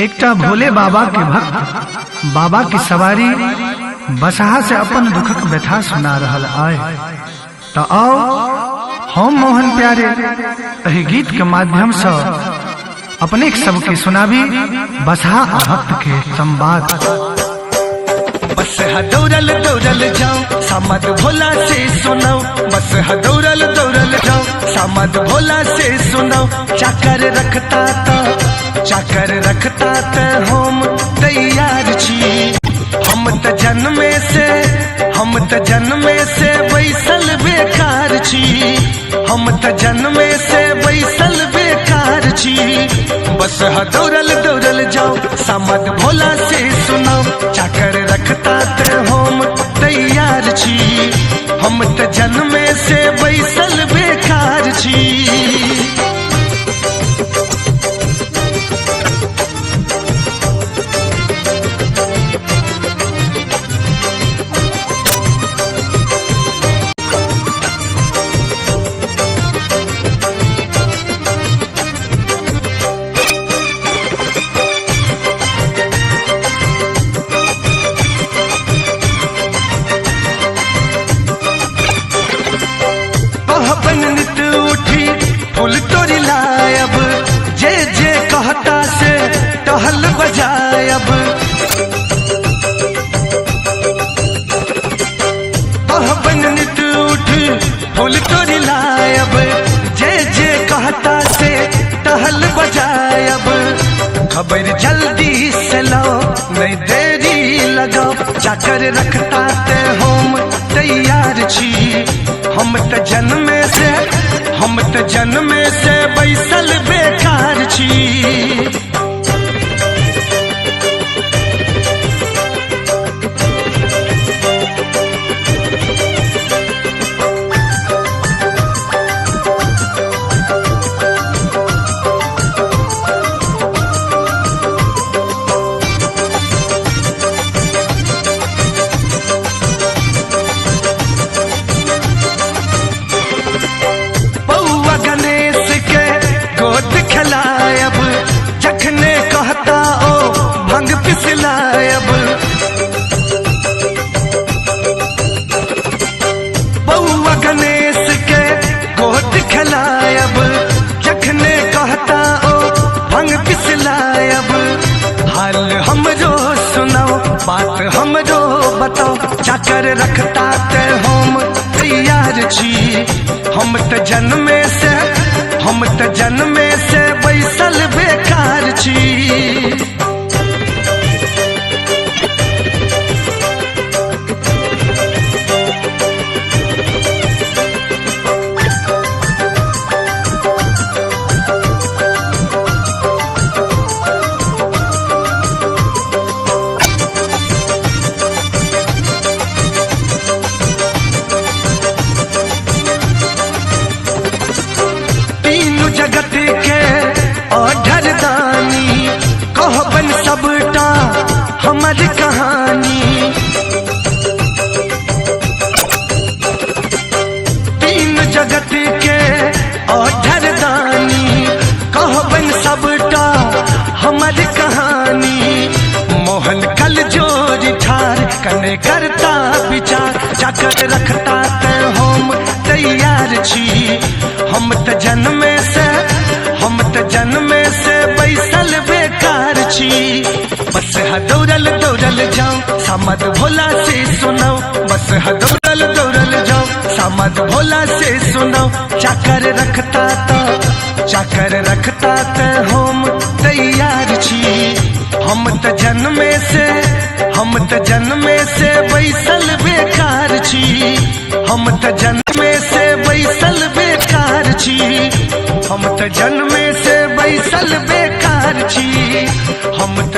एकटा भोले बाबा के भक्त बाबा की सवारी बसहा से अपन दुखक व्यथा सुना रहल आए। तो आओ हम मोहन प्यारे एहि गीत के माध्यम से अपने सबके सुनाबी बसहा भक्त के संवाद। बसहा दौड़ल दौड़ल जाओ सामद भोला से सुनाओ, बसहा दौड़ल दौड़ल जाओ सामद भोला से सुनाओ। चाकर रखता त हम तैयार छी, हम त जन्मे से बैसल बेकार छी, हम त जन्मे से बैसल बेकार छी। बसहा दौड़ल दौड़ल जाओ सामद भोला से सुनाओ। चाकर रखता त हम तैयार छी, हम त जन्मे से बैसल बेकार छी। नित उठी फूल तोरी लायब, जे जे कहता से टहल बजायब। नित उठी फूल तोरी लायब, जे जे कहता से टहल बजायब। खबर जल्दी से लाओ नहीं देरी लगाओ, चाकर रखता ते हम तैयार छी, हम त जन्मे से बैसल बेकार छी। खिलायब जखने कहता ओ भंग पिसलायब। बउआ गणेश के गोद खिलायब, जखने कहता ओ भंग पिसलायब। हाल हमरो सुनाओ बात हमरो बताओ, चाकर रखता ते हम तैयार छी, हम त जन्मे से बैसल बेकार छी। जगत के ओढ़र दानी कहबन सबटा हमर कहानी। तीन जगत के ओढ़र दानी कहबन सबटा हमर कहानी। मोहन कल जोर ठार कने करता विचार, चाकर रखता ते हम तैयार छी, हम त जन्मे से बैसल बेकार छी। बसहा दौड़ल दौड़ल जाओ सामद भोला से सुनाओ, बसहा दौड़ल दौड़ल जाओ सामद भोला से सुनाओ। चाकर रखता त हम तैयार छी, हम त जन्मे से बैसल बेकार छी, हम त जन्मे से बैसल बेकार छी, हम त जन्मे से बैसल बेकार छी, हम त